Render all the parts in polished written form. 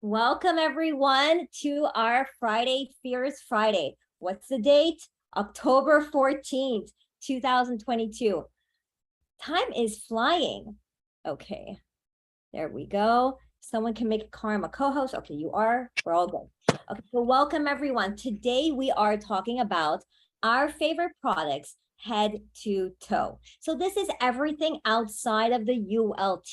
Welcome everyone to our Friday Fears Friday. What's the date? October 14th, 2022. Time is flying. Okay, there we go. Someone can make Karma co-host. Okay, you are. We're all good. Okay, so welcome everyone. Today we are talking about our favorite products head to toe. So this is everything outside of the ULT.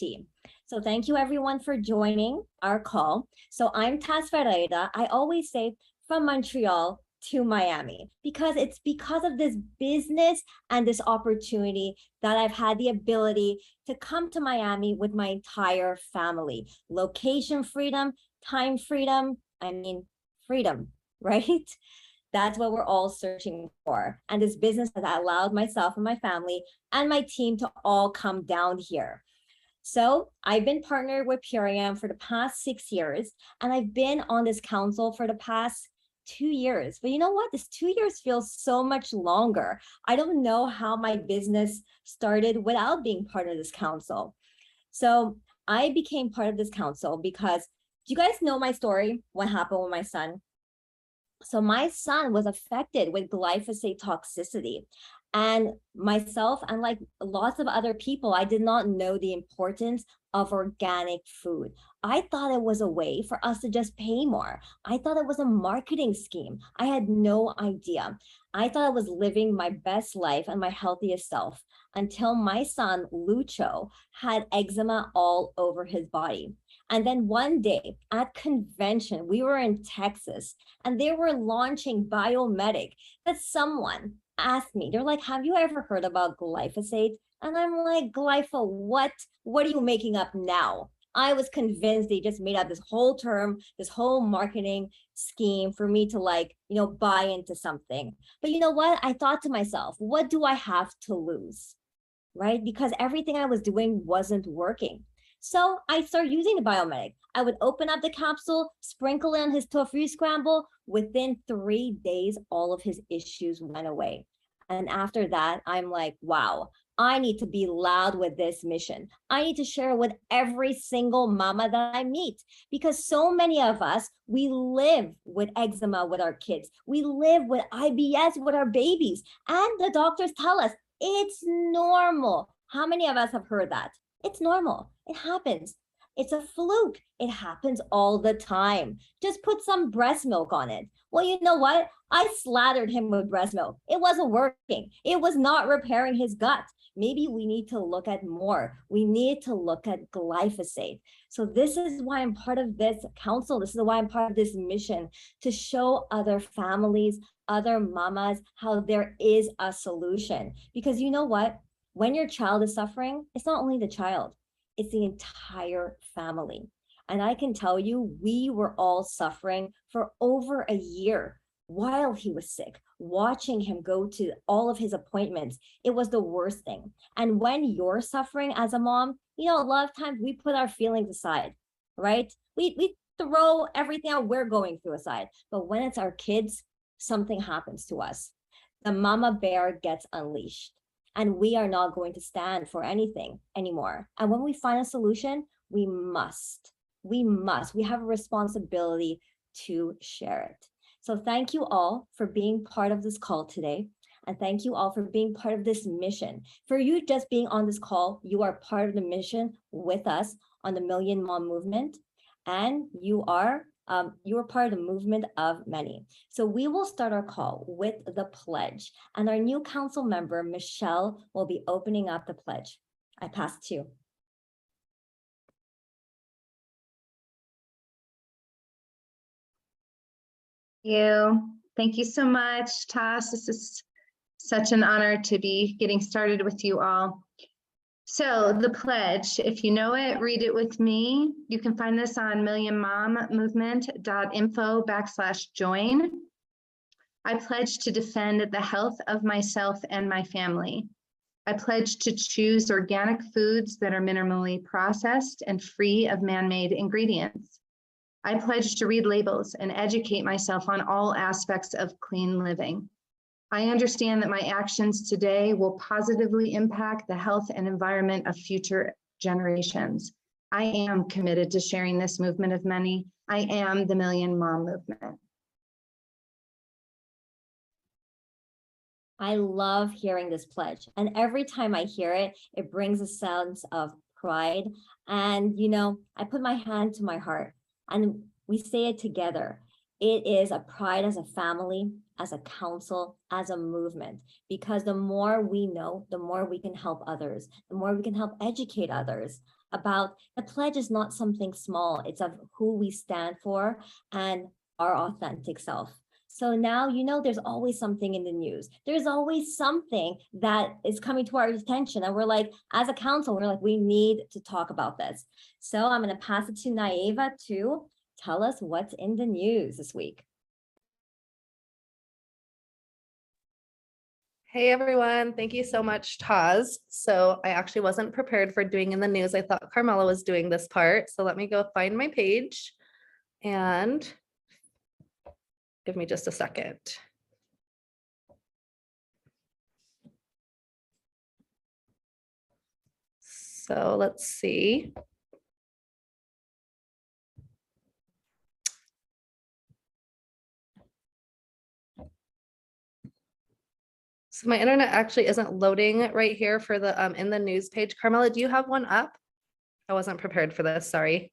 So thank you everyone for joining our call. So I'm Taz Ferreira. I always say from Montreal to Miami because it's because of this business and this opportunity that I've had the ability to come to Miami with my entire family. Location freedom, time freedom, freedom, right? That's what we're all searching for. And this business has allowed myself and my family and my team to all come down here. So I've been partnered with Purium for the past 6 years, and I've been on this council for the past 2 years. But you know what? This 2 years feels so much longer. I don't know how my business started without being part of this council. So I became part of this council because do you guys know my story? What happened with my son? So my son was affected with glyphosate toxicity. And myself and like lots of other people, I did not know the importance of organic food. I thought it was a way for us to just pay more. I thought it was a marketing scheme. I had no idea. I thought I was living my best life and my healthiest self until my son, Lucho, had eczema all over his body. And then one day at convention, we were in Texas and they were launching Biomedic that someone asked me, they're like, have you ever heard about glyphosate? And I'm like, glypho, what? What are you making up now? I was convinced they just made up this whole term, this whole marketing scheme for me to buy into something. But you know what? I thought to myself, what do I have to lose? Right? Because everything I was doing wasn't working. So I started using the Biomedic. I would open up the capsule, sprinkle in his tofu scramble. Within 3 days, all of his issues went away. And after that, I'm like, wow, I need to be loud with this mission. I need to share with every single mama that I meet because so many of us, we live with eczema with our kids. We live with IBS with our babies. And the doctors tell us it's normal. How many of us have heard that? It's normal. It happens. It's a fluke. It happens all the time. Just put some breast milk on it. Well, you know what? I slathered him with breast milk. It wasn't working. It was not repairing his gut. Maybe we need to look at more. We need to look at glyphosate. So this is why I'm part of this council. This is why I'm part of this mission to show other families, other mamas, how there is a solution. Because you know what? When your child is suffering, it's not only the child, it's the entire family. And I can tell you, we were all suffering for over a year while he was sick, watching him go to all of his appointments. It was the worst thing. And when you're suffering as a mom, a lot of times we put our feelings aside, right? We throw everything that we're going through aside. But when it's our kids, something happens to us. The mama bear gets unleashed. And we are not going to stand for anything anymore. And when we find a solution, we have a responsibility to share it. So thank you all for being part of this call today. And thank you all for being part of this mission. For you just being on this call, you are part of the mission with us on the Million Mom Movement. And you are part of the movement of many. So we will start our call with the pledge. And our new council member, Michelle, will be opening up the pledge. I pass it to you. Thank you so much, Taz. This is such an honor to be getting started with you all. So the pledge, if you know it, read it with me. You can find this on millionmommovement.info/join. I pledge to defend the health of myself and my family. I pledge to choose organic foods that are minimally processed and free of man-made ingredients. I pledge to read labels and educate myself on all aspects of clean living. I understand that my actions today will positively impact the health and environment of future generations. I am committed to sharing this movement of many. I am the Million Mom Movement. I love hearing this pledge. And every time I hear it, it brings a sense of pride. And, you know, I put my hand to my heart and we say it together. It is a pride as a family, as a council, as a movement, because the more we know, the more we can help others, the more we can help educate others about the pledge is not something small. It's of who we stand for and our authentic self. So now, you know, there's always something in the news. There's always something that is coming to our attention. And we're like, as a council, we're like, we need to talk about this. So I'm going to pass it to Naeva to tell us what's in the news this week. Hey everyone, thank you so much, Taz. So I actually wasn't prepared for doing in the news. I thought Carmela was doing this part. So let me go find my page and give me just a second. So let's see. So my internet actually isn't loading right here for the in the news page. Carmela, do you have one up? I wasn't prepared for this, sorry.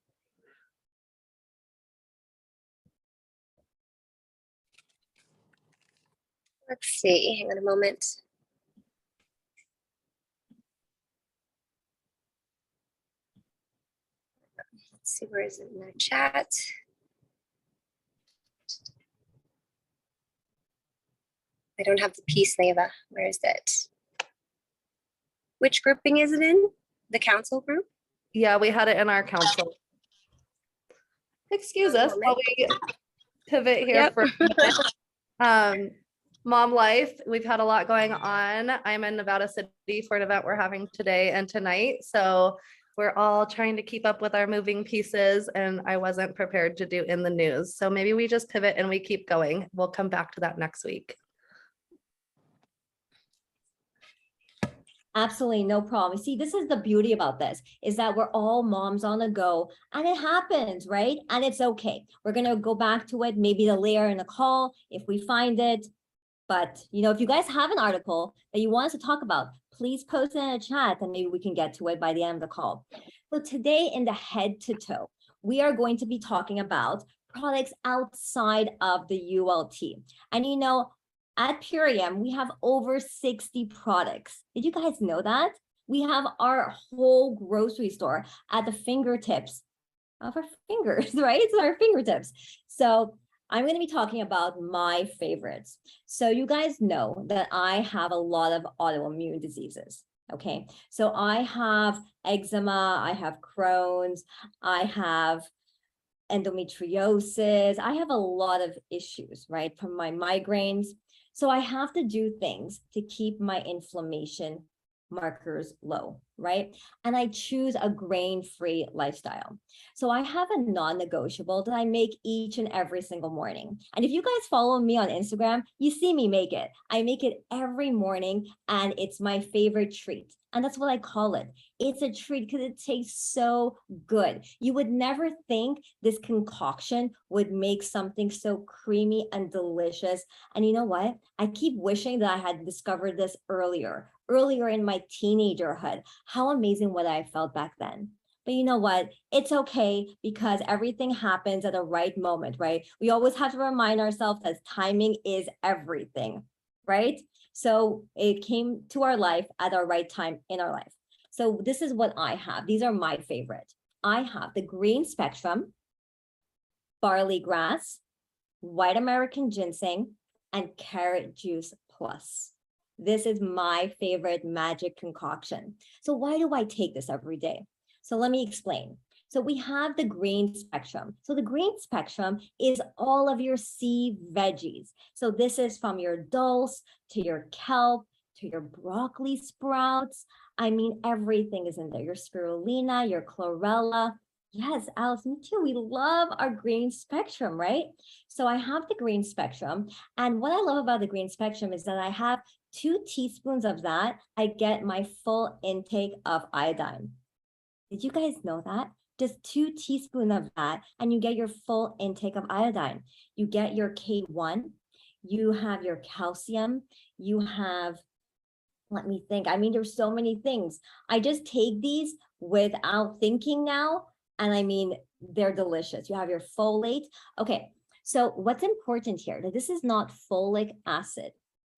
Let's see, hang on a moment. Let's see, where is it in the chat? I don't have the piece, Neva. Where is it? Which grouping is it in? The council group? Yeah, we had it in our council. Excuse us while we pivot here Yep. for a minute. Mom life, we've had a lot going on. I'm in Nevada City for an event we're having today and tonight. So we're all trying to keep up with our moving pieces and I wasn't prepared to do in the news. So maybe we just pivot and we keep going. We'll come back to that next week. Absolutely, no problem. See, this is the beauty about this, is that we're all moms on the go and it happens, right? And it's okay. We're going to go back to it, maybe later in the call if we find it. But, you know, if you guys have an article that you want us to talk about, please post it in a chat and maybe we can get to it by the end of the call. So today in the head to toe, we are going to be talking about products outside of the ULT. And, you know, at Purium, we have over 60 products. Did you guys know that? We have our whole grocery store at the fingertips of our fingers, right? It's our fingertips. So I'm going to be talking about my favorites. So you guys know that I have a lot of autoimmune diseases. Okay, so I have eczema, I have Crohn's, I have endometriosis. I have a lot of issues, right, from my migraines. So I have to do things to keep my inflammation markers low, right? And I choose a grain-free lifestyle. So I have a non-negotiable that I make each and every single morning. And if you guys follow me on Instagram, you see me make it. I make it every morning and it's my favorite treat. And that's what I call it. It's a treat because it tastes so good. You would never think this concoction would make something so creamy and delicious. And you know what? I keep wishing that I had discovered this earlier in my teenagerhood. How amazing what I felt back then. But you know what? It's okay because everything happens at the right moment, right? We always have to remind ourselves that timing is everything, right? So it came to our life at our right time in our life. So this is what I have. These are my favorite. I have the green spectrum, barley grass, white American ginseng, and carrot juice plus. This is my favorite magic concoction. So why do I take this every day? So let me explain. So we have the green spectrum. So the green spectrum is all of your sea veggies. So this is from your dulse to your kelp to your broccoli sprouts. I mean, everything is in there. Your spirulina, your chlorella. Yes, Alice, me too. We love our green spectrum, right? So I have the green spectrum. And what I love about the green spectrum is that I have 2 teaspoons of that. I get my full intake of iodine. Did you guys know that? just 2 teaspoons of that, and you get your full intake of iodine. You get your K1, you have your calcium, you have, let me think. I mean, there's so many things. I just take these without thinking now. And I mean, they're delicious. You have your folate. Okay, so what's important here, that this is not folic acid,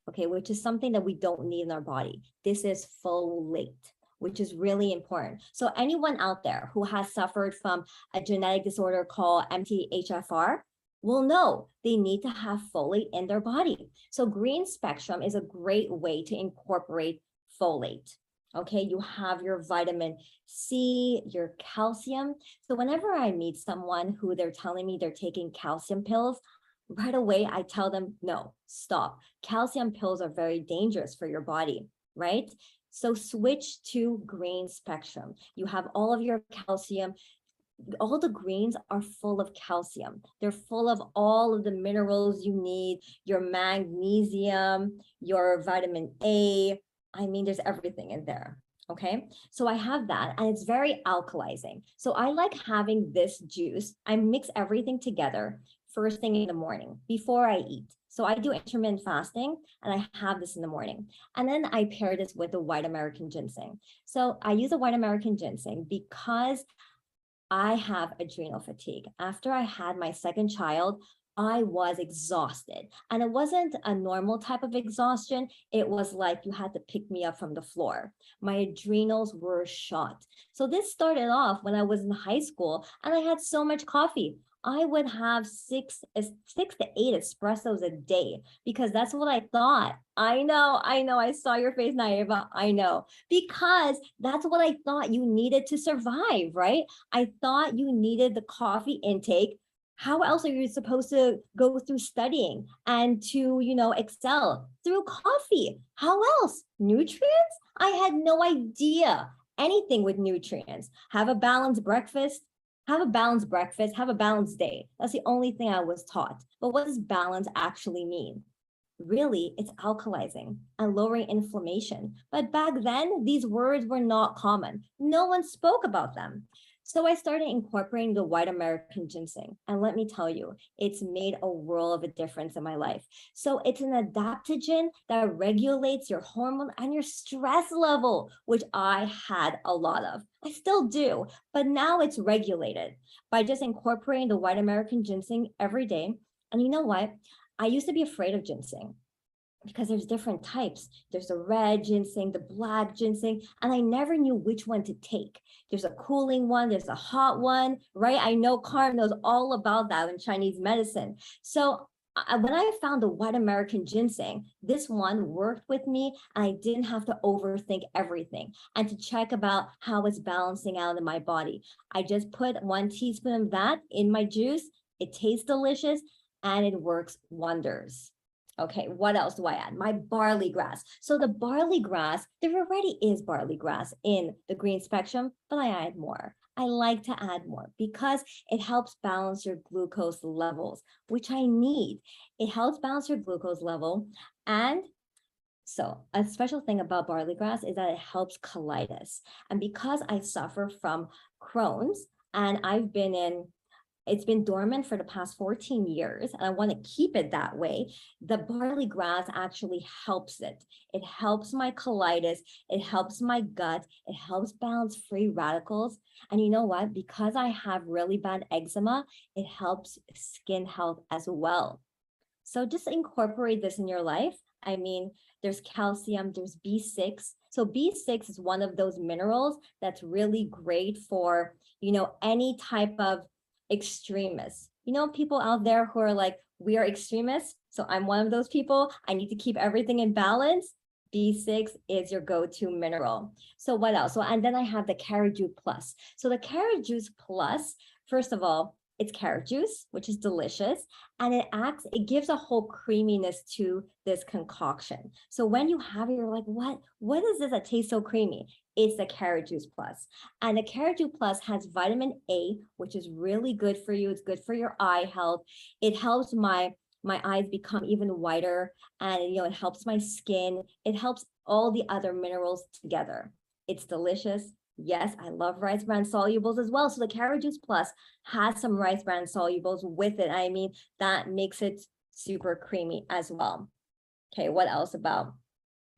okay, which is something that we don't need in our body. This is folate, which is really important. So anyone out there who has suffered from a genetic disorder called MTHFR will know they need to have folate in their body. So green spectrum is a great way to incorporate folate. Okay, you have your vitamin C, your calcium. So whenever I meet someone who they're telling me they're taking calcium pills, right away I tell them, no, stop. Calcium pills are very dangerous for your body, right? So switch to green spectrum. You have all of your calcium. All the greens are full of calcium. They're full of all of the minerals you need, your magnesium, your vitamin A. I mean, there's everything in there. Okay, so I have that, and it's very alkalizing. So I like having this juice. I mix everything together first thing in the morning before I eat. So I do intermittent fasting, and I have this in the morning. And then I pair this with the white American ginseng. So I use a white American ginseng because I have adrenal fatigue. After I had my second child, I was exhausted. And it wasn't a normal type of exhaustion. It was like you had to pick me up from the floor. My adrenals were shot. So this started off when I was in high school and I had so much coffee. I would have six to eight espressos a day because that's what I thought. I know. I saw your face, Naiva. I know. Because that's what I thought you needed to survive, right? I thought you needed the coffee intake. How else are you supposed to go through studying and to, excel? Through coffee. How else? Nutrients? I had no idea anything with nutrients. Have a balanced breakfast. Have a balanced breakfast, have a balanced day. That's the only thing I was taught. But what does balance actually mean? Really, it's alkalizing and lowering inflammation. But back then, these words were not common. No one spoke about them. So I started incorporating the white American ginseng. And let me tell you, it's made a world of a difference in my life. So it's an adaptogen that regulates your hormone and your stress level, which I had a lot of. I still do, but now it's regulated by just incorporating the white American ginseng every day. And you know what? I used to be afraid of ginseng because there's different types. There's the red ginseng, the black ginseng, and I never knew which one to take. There's a cooling one, there's a hot one, right? I know Carm knows all about that in Chinese medicine. So when I found the white American ginseng, this one worked with me and I didn't have to overthink everything and to check about how it's balancing out in my body. I just put 1 teaspoon of that in my juice. It tastes delicious and it works wonders. Okay, what else do I add? My barley grass. So the barley grass, there already is barley grass in the green spectrum, but I add more. I like to add more because it helps balance your glucose levels, which I need. It helps balance your glucose level. And so a special thing about barley grass is that it helps colitis. And because I suffer from Crohn's and it's been dormant for the past 14 years, and I want to keep it that way. The barley grass actually helps it. It helps my colitis. It helps my gut. It helps balance free radicals. And you know what? Because I have really bad eczema, it helps skin health as well. So just incorporate this in your life. I mean, there's calcium, there's B6. So B6 is one of those minerals that's really great for, any type of extremists. People out there who are like, we are extremists. So I'm one of those people. I need to keep everything in balance. B6 is your go-to mineral. So what else? So, and then I have the carrot juice plus. So the carrot juice plus, first of all, it's carrot juice, which is delicious. And it gives a whole creaminess to this concoction. So when you have it, you're like, what is this that tastes so creamy? It's the carrot juice plus. And the carrot juice plus has vitamin A, which is really good for you. It's good for your eye health. It helps my eyes become even whiter, and it helps my skin. It helps all the other minerals together. It's delicious. Yes, I love rice bran solubles as well. So the carrot juice plus has some rice bran solubles with it. I mean, that makes it super creamy as well. Okay, what else about?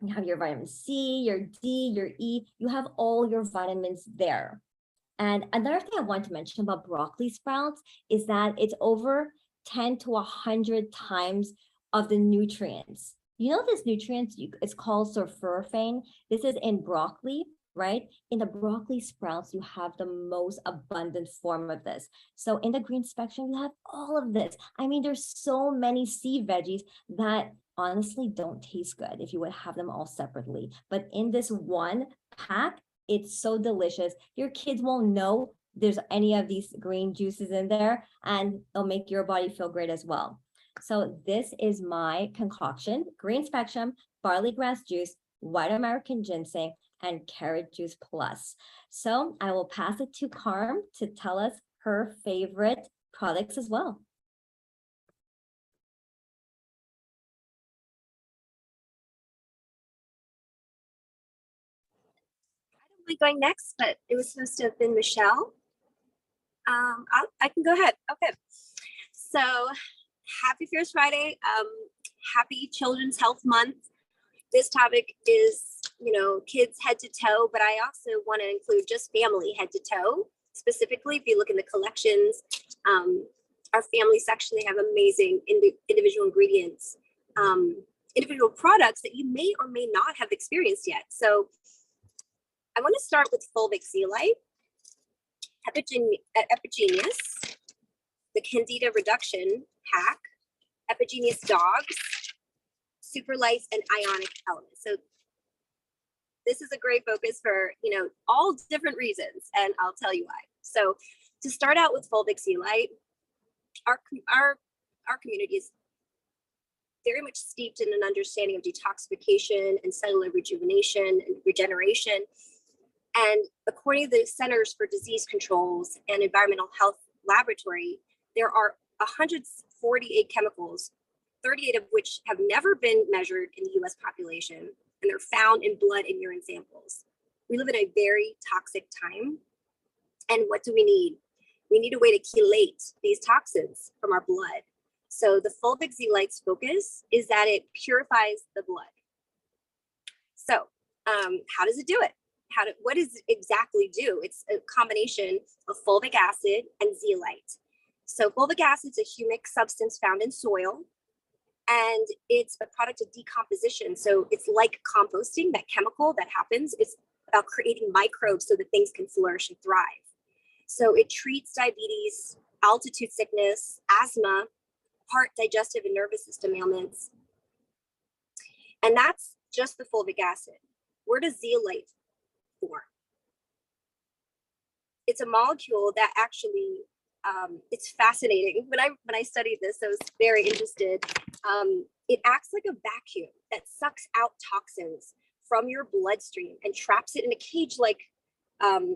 You have your vitamin C, your D, your E. You have all your vitamins there. And another thing I want to mention about broccoli sprouts is that it's over 10 to 100 times of the nutrients. You know this nutrient, it's called sulforaphane. This is in broccoli, right? In the broccoli sprouts, you have the most abundant form of this. So in the green spectrum, you have all of this. I mean, there's so many sea veggies that honestly don't taste good if you would have them all separately. But in this one pack, it's so delicious. Your kids won't know there's any of these green juices in there, and it'll make your body feel great as well. So this is my concoction: green spectrum, barley grass juice, white American ginseng, and carrot juice plus. So I will pass it to Carm to tell us her favorite products as well. I going next, but it was supposed to have been Michelle. I can go ahead. Okay. So happy Fierce Friday. Happy Children's Health Month. This topic is, kids head to toe, but I also want to include just family head to toe. Specifically, if you look in the collections, our family section, they have amazing individual ingredients, individual products that you may or may not have experienced yet. So I want to start with fulvic zeolite, Epigenius, the Candida reduction pack, Epigenius dogs, super lights, and ionic elements. So this is a great focus for, all different reasons, and I'll tell you why. So to start out with fulvic zeolite, our community is very much steeped in an understanding of detoxification and cellular rejuvenation and regeneration. And according to the Centers for Disease Controls and Environmental Health Laboratory, there are 148 chemicals, 38 of which have never been measured in the US population, and they're found in blood and urine samples. We live in a very toxic time. And what do we need? We need a way to chelate these toxins from our blood. So the fulvic zeolite's focus is that it purifies the blood. So how does it do it? What does it exactly do? It's a combination of fulvic acid and zeolite. So fulvic acid is a humic substance found in soil, and it's a product of decomposition. So it's like composting, that chemical that happens. It's about creating microbes so that things can flourish and thrive. So it treats diabetes, altitude sickness, asthma, heart, digestive, and nervous system ailments. And that's just the fulvic acid. Where does zeolite form? It's a molecule that actually, it's fascinating. When I studied this, I was very interested. It acts like a vacuum that sucks out toxins from your bloodstream and traps it in a cage-like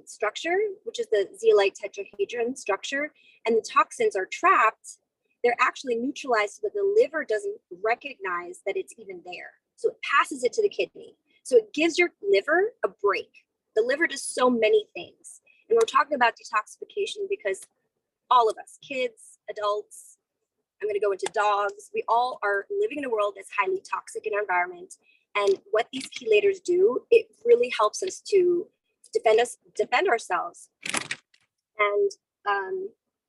structure, which is the zeolite tetrahedron structure. And the toxins are trapped. They're actually neutralized so that the liver doesn't recognize that it's even there. So it passes it to the kidney. So it gives your liver a break. The liver does so many things. And we're talking about detoxification because all of us, kids, adults, I'm going to go into dogs, we all are living in a world that's highly toxic in our environment. And what these chelators do, it really helps us to defend ourselves. And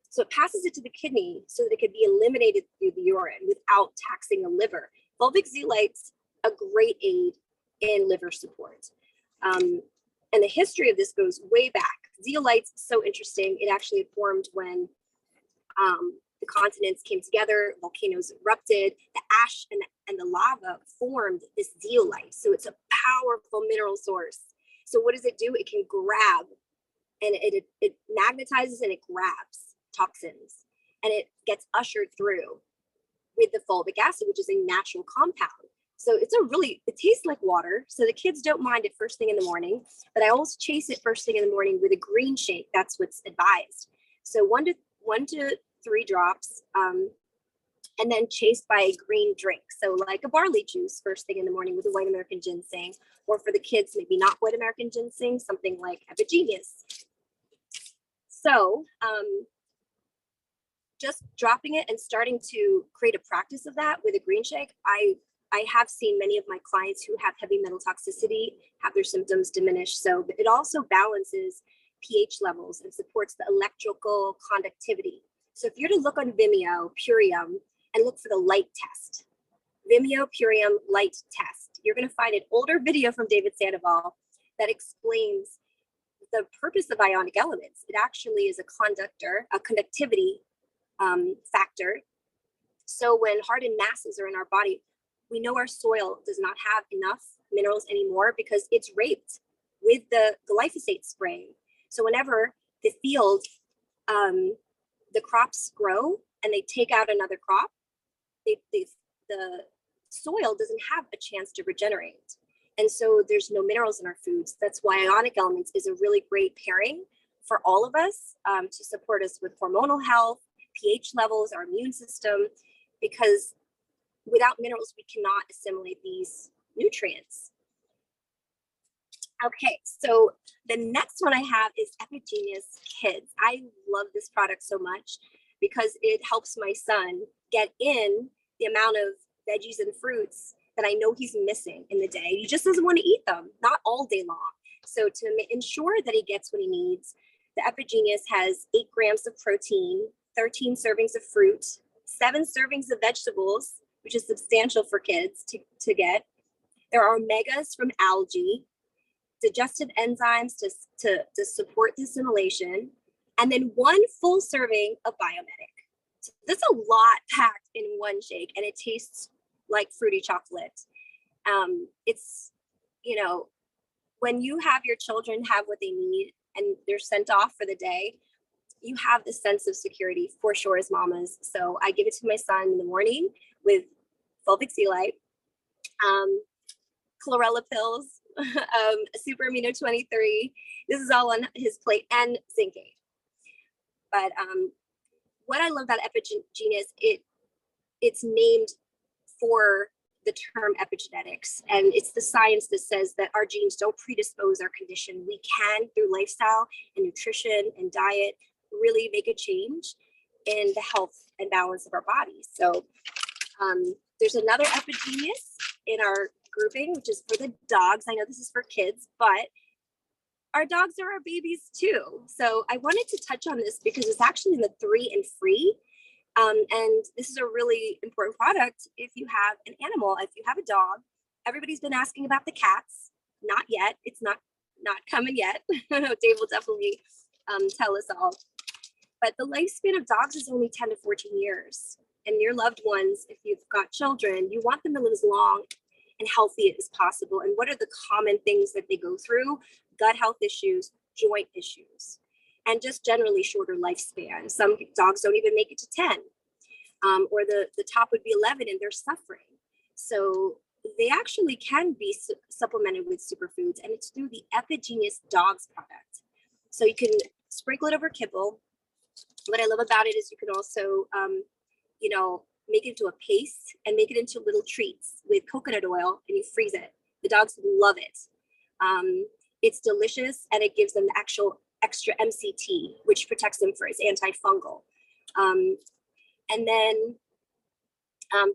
so it passes it to the kidney so that it could be eliminated through the urine without taxing the liver. Fulvic zeolite's a great aid in liver support. And the history of this goes way back. Zeolite's so interesting. It actually formed when the continents came together, volcanoes erupted, the ash and the lava formed this zeolite. So it's a powerful mineral source. So what does it do? It can grab, and it magnetizes and it grabs toxins, and it gets ushered through with the fulvic acid, which is a natural compound. So it tastes like water. So the kids don't mind it first thing in the morning, but I always chase it first thing in the morning with a green shake. That's what's advised. So one to 3 drops and then chased by a green drink. So like a barley juice first thing in the morning with a white American ginseng, or for the kids, maybe not white American ginseng, something like Epigenius. So just dropping it and starting to create a practice of that with a green shake, I have seen many of my clients who have heavy metal toxicity have their symptoms diminish. So it also balances pH levels and supports the electrical conductivity. So if you're to look on Vimeo, Purium, and look for the light test, Vimeo Purium light test, you're going to find an older video from David Sandoval that explains the purpose of ionic elements. It actually is a conductor, a conductivity factor. So when hardened masses are in our body, we know our soil does not have enough minerals anymore because it's raped with the glyphosate spraying. So whenever the field, the crops grow and they take out another crop, the soil doesn't have a chance to regenerate. And so there's no minerals in our foods. That's why ionic elements is a really great pairing for all of us to support us with hormonal health, pH levels, our immune system, because without minerals, we cannot assimilate these nutrients. Okay, so the next one I have is Epigenius Kids. I love this product so much because it helps my son get in the amount of veggies and fruits that I know he's missing in the day. He just doesn't want to eat them, not all day long. So to ensure that he gets what he needs, the Epigenius has 8 grams of protein, 13 servings of fruit, 7 servings of vegetables, which is substantial for kids to get. There are omegas from algae, digestive enzymes to support the assimilation, and then 1 full serving of Biomedic. So that's a lot packed in one shake, and it tastes like fruity chocolate. It's, you know, when you have your children have what they need and they're sent off for the day, you have this sense of security for sure as mamas. So I give it to my son in the morning with fulvic zeolite, chlorella pills, super amino 23. This is all on his plate, and Zinc Aid. But what I love about Epigenius, it's named for the term epigenetics, and it's the science that says that our genes don't predispose our condition. We can, through lifestyle and nutrition and diet, really make a change in the health and balance of our bodies. So there's another Epigenius in our grouping, which is for the dogs. I know this is for kids, but our dogs are our babies too. So I wanted to touch on this because it's actually in the 3 and free. And this is a really important product if you have an animal, if you have a dog. Everybody's been asking about the cats. Not yet. It's not coming yet. Dave will definitely tell us all. But the lifespan of dogs is only 10 to 14 years. And your loved ones, if you've got children, you want them to live as long and healthy as possible. And what are the common things that they go through? Gut health issues, joint issues, and just generally shorter lifespan. Some dogs don't even make it to 10, or the top would be 11 and they're suffering. So they actually can be supplemented with superfoods, and it's through the Epigenius Dogs product. So you can sprinkle it over kibble. What I love about it is you can also, make it into a paste and make it into little treats with coconut oil, and you freeze it. The dogs love it. It's delicious, and it gives them the actual extra MCT, which protects them for its antifungal. And then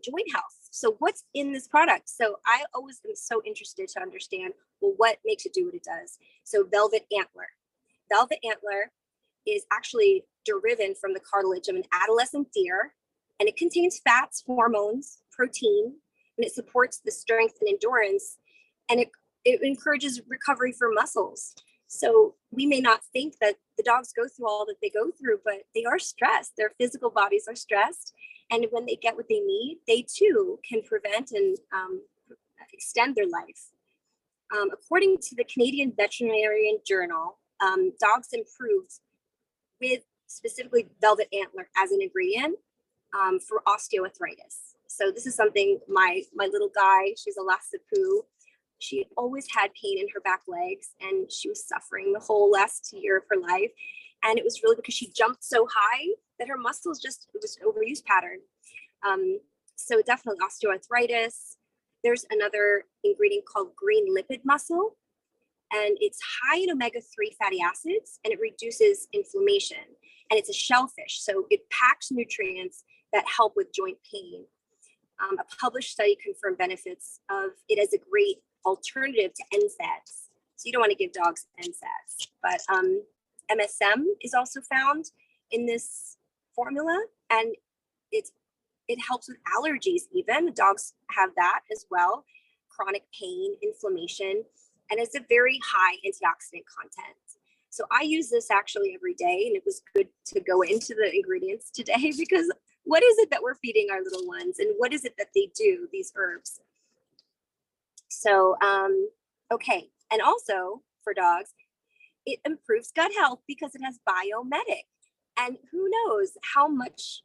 joint health. So what's in this product? So I always am so interested to understand, well, what makes it do what it does? So velvet antler. Velvet antler is actually derived from the cartilage of an adolescent deer, and it contains fats, hormones, protein, and it supports the strength and endurance, and it encourages recovery for muscles. So we may not think that the dogs go through all that they go through, but they are stressed. Their physical bodies are stressed. And when they get what they need, they too can prevent and extend their life. According to the Canadian Veterinarian Journal, dogs improved with specifically velvet antler as an ingredient for osteoarthritis. So this is something my little guy, she's a Lhasa Poo. She always had pain in her back legs, and she was suffering the whole last year of her life. And it was really because she jumped so high that her muscles it was overuse pattern. So definitely osteoarthritis. There's another ingredient called green lipid mussel, and it's high in omega-3 fatty acids, and it reduces inflammation. And it's a shellfish, so it packs nutrients that help with joint pain. A published study confirmed benefits of it as a great alternative to NSAIDs. So you don't want to give dogs NSAIDs, but MSM is also found in this formula, and it helps with allergies even. The dogs have that as well, chronic pain, inflammation, and it's a very high antioxidant content. So I use this actually every day, and it was good to go into the ingredients today because what is it that we're feeding our little ones, and what is it that they do, these herbs? So, okay. And also for dogs, it improves gut health because it has biomedic. And who knows how much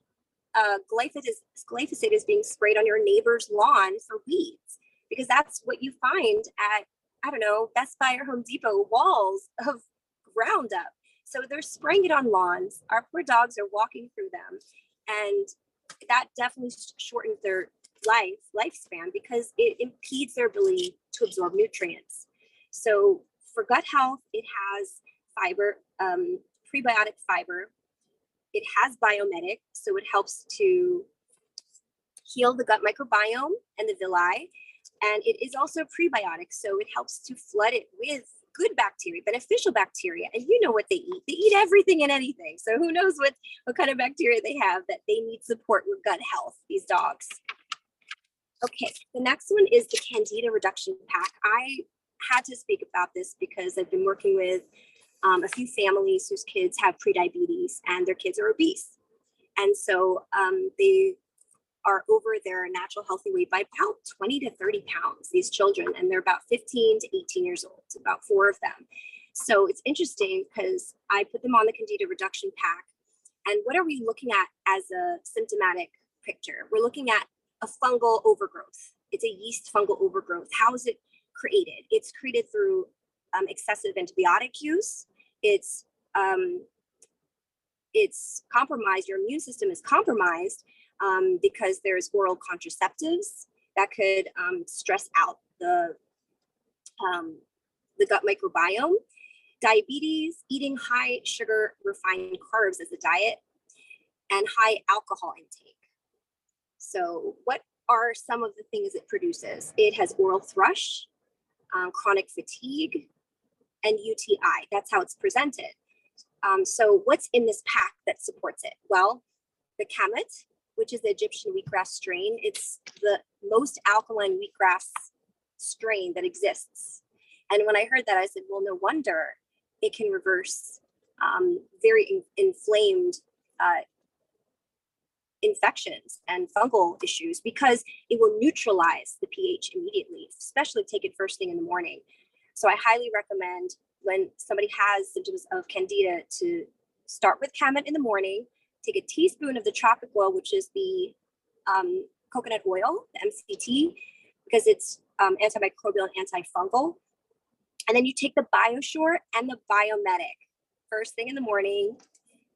glyphosate is being sprayed on your neighbor's lawn for weeds, because that's what you find at, I don't know, Best Buy or Home Depot walls of Roundup. So they're spraying it on lawns. Our poor dogs are walking through them, and that definitely shortens their lifespan because it impedes their ability to absorb nutrients. So for gut health, it has fiber, prebiotic fiber. It has biomedic, so it helps to heal the gut microbiome and the villi. And it is also prebiotic, so it helps to flood it with good bacteria, beneficial bacteria. And you know what they eat. They eat everything and anything. So who knows what kind of bacteria they have that they need support with gut health, these dogs. Okay, the next one is the Candida reduction pack. I had to speak about this because I've been working with a few families whose kids have prediabetes and their kids are obese. And so they are over their natural healthy weight by about 20 to 30 pounds, these children, and they're about 15 to 18 years old, about 4 of them. So it's interesting because I put them on the Candida reduction pack. And what are we looking at as a symptomatic picture? We're looking at a fungal overgrowth. It's a yeast fungal overgrowth. How is it created? It's created through excessive antibiotic use. It's compromised. Your immune system is compromised because there's oral contraceptives that could stress out the gut microbiome. Diabetes, eating high sugar refined carbs as a diet, and high alcohol intake. So what are some of the things it produces? It has oral thrush, chronic fatigue, and UTI. That's how it's presented. So what's in this pack that supports it? Well, the Kamet, which is the Egyptian wheatgrass strain. It's the most alkaline wheatgrass strain that exists. And when I heard that, I said, well, no wonder it can reverse very inflamed infections and fungal issues because it will neutralize the pH immediately, especially take it first thing in the morning. So I highly recommend when somebody has symptoms of Candida to start with Kamet in the morning, take a teaspoon of the tropic oil, which is the coconut oil, the MCT, because it's antimicrobial and antifungal. And then you take the BioSure and the Biomedic first thing in the morning,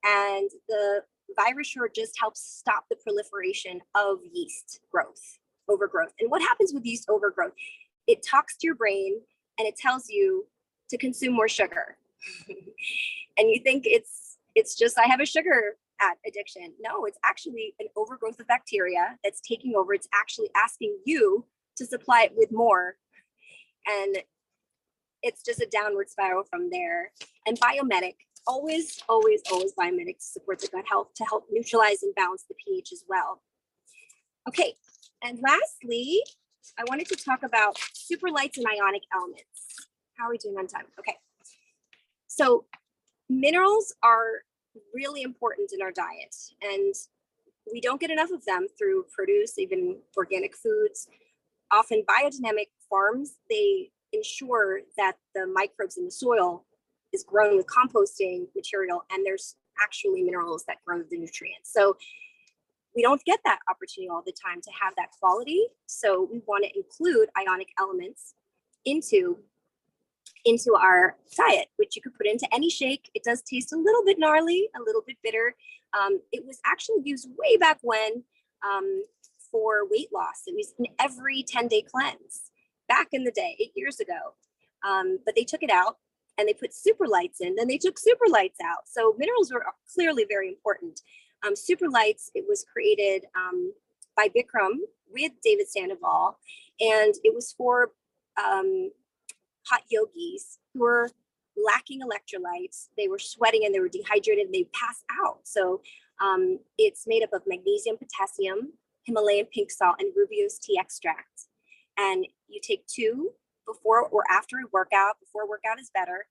and the ViraSure just helps stop the proliferation of yeast overgrowth. And what happens with yeast overgrowth? It talks to your brain and it tells you to consume more sugar. And you think it's just, I have a sugar addiction. No, it's actually an overgrowth of bacteria that's taking over. It's actually asking you to supply it with more. And it's just a downward spiral from there. And Biomedic, always Biomedic to support the gut health, to help neutralize and balance the pH as well. Okay, and lastly, I wanted to talk about superlights and ionic elements. How are we doing on time? Okay, so minerals are really important in our diet, and we don't get enough of them through produce, even organic foods. Often biodynamic farms, they ensure that the microbes in the soil is grown with composting material, and there's actually minerals that grow the nutrients. So we don't get that opportunity all the time to have that quality. So we want to include ionic elements into our diet, which you could put into any shake. It does taste a little bit gnarly, a little bit bitter. It was actually used way back when for weight loss. It was in every 10-day cleanse back in the day, 8 years ago. But they took it out and they put super lights in, then they took super lights out. So minerals were clearly very important. Super lights, it was created by Bikram with David Sandoval, and it was for hot yogis who were lacking electrolytes. They were sweating and they were dehydrated and they passed out. So it's made up of magnesium, potassium, Himalayan pink salt, and Rubio's tea extract. And you take 2 before or after a workout. Before a workout is better.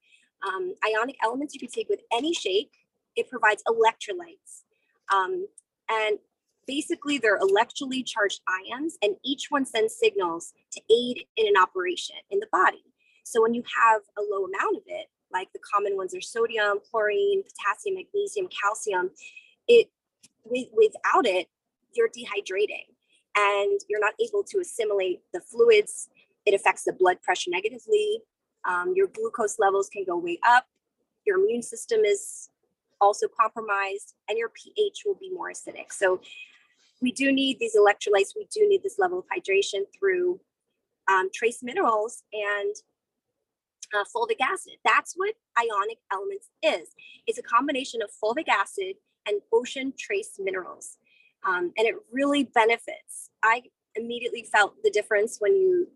Ionic elements you can take with any shake. It provides electrolytes. And basically they're electrically charged ions, and each one sends signals to aid in an operation in the body. So when you have a low amount of it, like the common ones are sodium, chlorine, potassium, magnesium, calcium, without it, you're dehydrating and you're not able to assimilate the fluids. It affects the blood pressure negatively. Your glucose levels can go way up. Your immune system is also compromised, and your pH will be more acidic. So we do need these electrolytes. We do need this level of hydration through trace minerals and fulvic acid. That's what ionic elements is. It's a combination of fulvic acid and ocean trace minerals. And it really benefits. I immediately felt the difference when you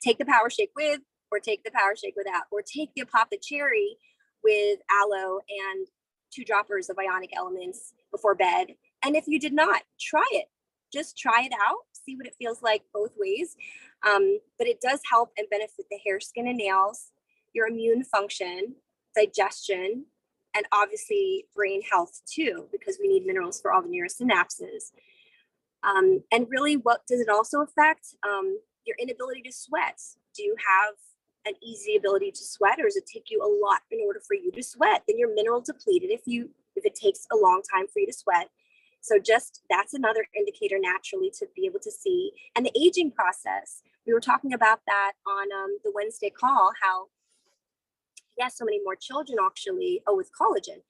take the power shake with, or take the power shake without, or take the pop the cherry with aloe and 2 droppers of ionic elements before bed. And if you did not, try it. Just try it out, see what it feels like both ways. But it does help and benefit the hair, skin, and nails, your immune function, digestion, and obviously brain health too, because we need minerals for all the neurosynapses. And really, what does it also affect? Your inability to sweat. Do you have an easy ability to sweat, or does it take you a lot in order for you to sweat? Then you're mineral depleted if it takes a long time for you to sweat. So just that's another indicator naturally to be able to see. And the aging process, we were talking about that on the Wednesday call, how yes, so many more children actually with collagen.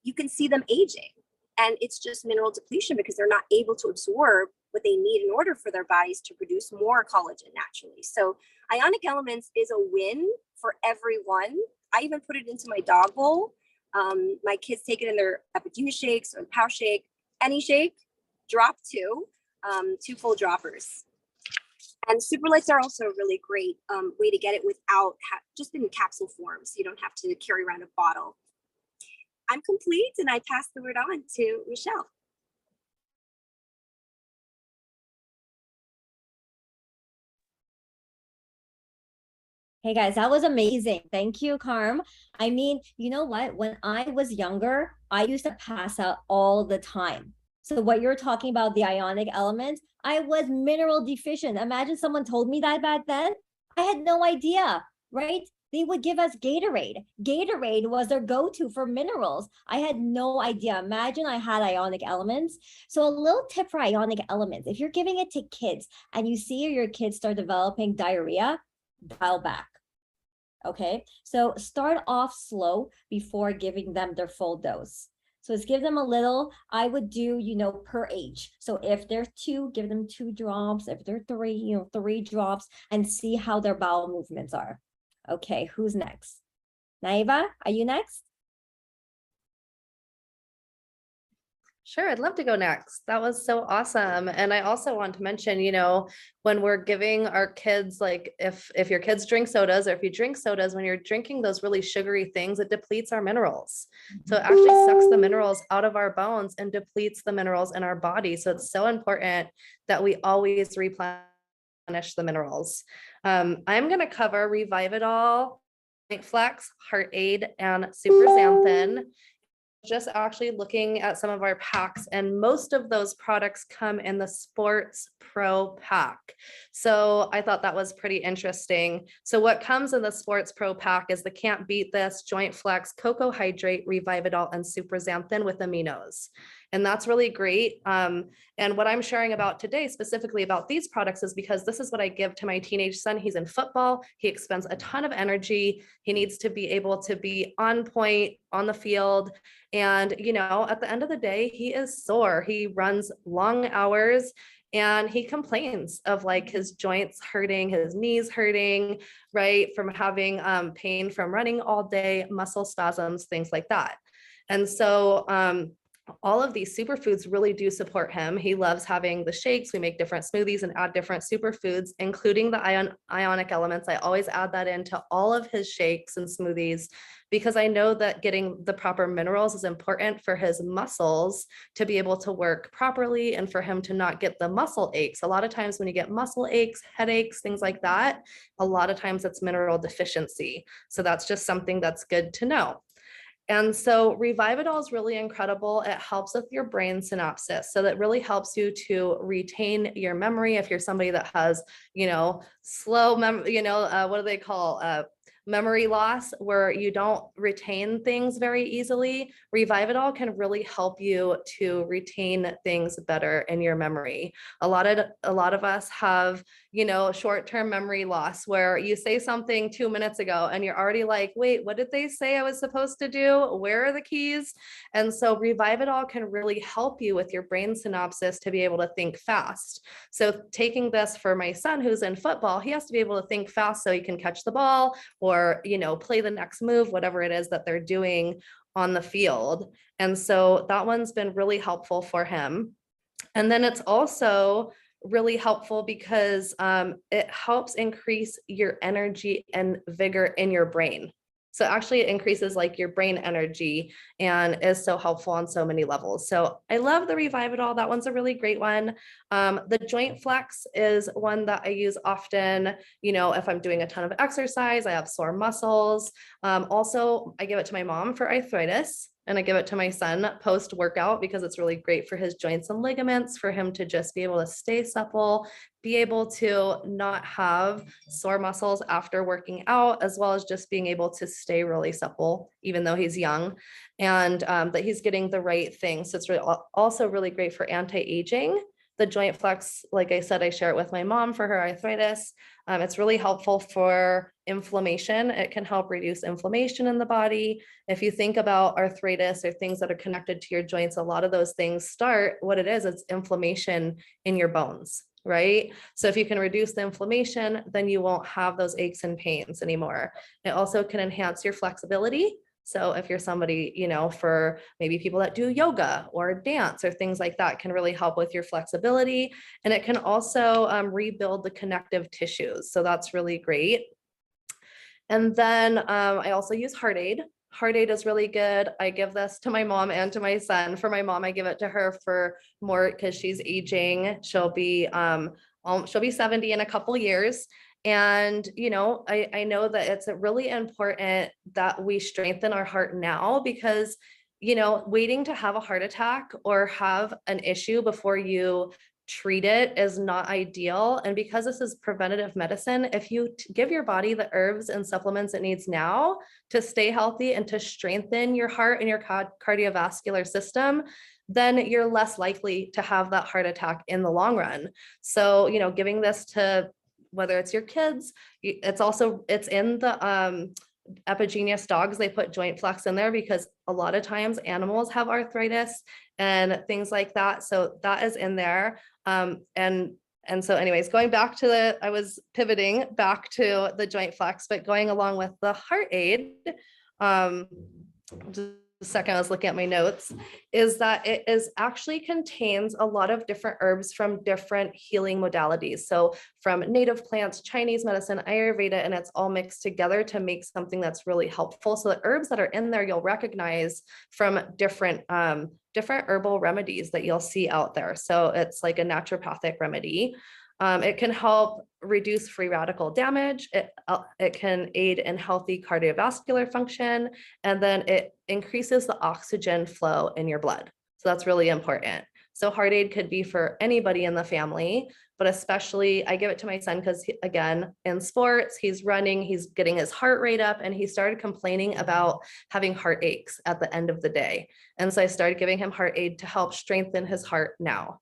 You can see them aging, and it's just mineral depletion because they're not able to absorb what they need in order for their bodies to produce more collagen naturally. So ionic elements is a win for everyone. I even put it into my dog bowl. My kids take it in their Epidemia shakes or power shake, any shake, drop 2 full droppers. And super lights are also a really great way to get it without just in capsule form, so you don't have to carry around a bottle. I'm complete, and I pass the word on to Michelle. Hey guys, that was amazing. Thank you, Carm. I mean, you know what? When I was younger, I used to pass out all the time. So what you're talking about, the ionic elements, I was mineral deficient. Imagine someone told me that back then. I had no idea, right? They would give us Gatorade. Gatorade was their go-to for minerals. I had no idea. Imagine I had ionic elements. So a little tip for ionic elements, if you're giving it to kids and you see your kids start developing diarrhea, dial back. Okay, so start off slow before giving them their full dose. So let's give them a little. I would do, per age. So if they're 2, give them 2 drops. If they're 3, 3 drops, and see how their bowel movements are. Okay, who's next? Naiva, are you next? Sure, I'd love to go next. That was so awesome. And I also want to mention, when we're giving our kids, like if your kids drink sodas, or if you drink sodas, when you're drinking those really sugary things, it depletes our minerals. So it actually sucks the minerals out of our bones and depletes the minerals in our body. So it's so important that we always replenish the minerals. I'm going to cover Revividol, Flex, Heart Aid, and Super Xanthin. Just actually looking at some of our packs, and most of those products come in the Sports Pro pack. So I thought that was pretty interesting. So what comes in the Sports Pro pack is the Can't Beat This, Joint Flex, Copohydrate, Revividol, and Super Xanthin with aminos. And that's really great. And what I'm sharing about today, specifically about these products, is because this is what I give to my teenage son. He's in football. He expends a ton of energy. He needs to be able to be on point, on the field. And, you know, at the end of the day, he is sore. He runs long hours and he complains of like his joints hurting, his knees hurting, right? From having pain from running all day, muscle spasms, things like that. And so, all of these superfoods really do support him. He loves having the shakes. We make different smoothies and add different superfoods, including the ionic elements. I always add that into all of his shakes and smoothies because I know that getting the proper minerals is important for his muscles to be able to work properly and for him to not get the muscle aches. A lot of times when you get muscle aches, headaches, things like that, a lot of times it's mineral deficiency. So that's just something that's good to know. And so Revividol is really incredible. It helps with your brain synapses. So that really helps you to retain your memory. If you're somebody that has, you know, slow memory, you know, what do they call memory loss, where you don't retain things very easily, Revividol can really help you to retain things better in your memory. A lot of us have, you know, short-term memory loss where you say something 2 minutes ago and you're already like, wait, what did they say I was supposed to do? Where are the keys? And so Revividol can really help you with your brain synapses to be able to think fast. So taking this for my son who's in football, he has to be able to think fast so he can catch the ball or, you know, play the next move, whatever it is that they're doing on the field. And so that one's been really helpful for him. And then it's also really helpful because it helps increase your energy and vigor in your brain. So actually it increases like your brain energy and is so helpful on so many levels. So I love the Revividol. That one's a really great one. The Joint Flex is one that I use often, you know, if I'm doing a ton of exercise, I have sore muscles. Also, I give it to my mom for arthritis. And I give it to my son post-workout because it's really great for his joints and ligaments, for him to just be able to stay supple, be able to not have sore muscles after working out, as well as just being able to stay really supple, even though he's young, and that he's getting the right things. So it's really also really great for anti-aging. The Joint Flex, like I said, I share it with my mom for her arthritis. It's really helpful for inflammation. It can help reduce inflammation in the body. If you think about arthritis or things that are connected to your joints, a lot of those things start, what it is, it's inflammation in your bones, right? So if you can reduce the inflammation, then you won't have those aches and pains anymore. It also can enhance your flexibility. So if you're somebody, you know, for maybe people that do yoga or dance or things like that, can really help with your flexibility. And it can also rebuild the connective tissues. So that's really great. And then I also use Heart Aid. Heart Aid is really good. I give this to my mom and to my son. For my mom, I give it to her for more because she's aging. She'll be 70 in a couple years. And, you know, I know that it's really important that we strengthen our heart now because, you know, waiting to have a heart attack or have an issue before you treat it is not ideal. And because this is preventative medicine, if you give your body the herbs and supplements it needs now to stay healthy and to strengthen your heart and your cardiovascular system, then you're less likely to have that heart attack in the long run. So, you know, giving this to whether it's your kids, it's in the Epigenius dogs, they put Joint Flex in there because a lot of times animals have arthritis and things like that. So that is in there. And so anyways, going back to I was pivoting back to the Joint Flex, but going along with the Heart Aid, just a second, I was looking at my notes, is that it actually contains a lot of different herbs from different healing modalities. So from native plants, Chinese medicine, Ayurveda, and it's all mixed together to make something that's really helpful. So the herbs that are in there, you'll recognize from different herbal remedies that you'll see out there. So it's like a naturopathic remedy. It can help reduce free radical damage. It can aid in healthy cardiovascular function, and then it increases the oxygen flow in your blood. So that's really important. So Heart Aid could be for anybody in the family, but especially I give it to my son because again, in sports, he's running, he's getting his heart rate up, and he started complaining about having heart aches at the end of the day. And so I started giving him Heart Aid to help strengthen his heart now.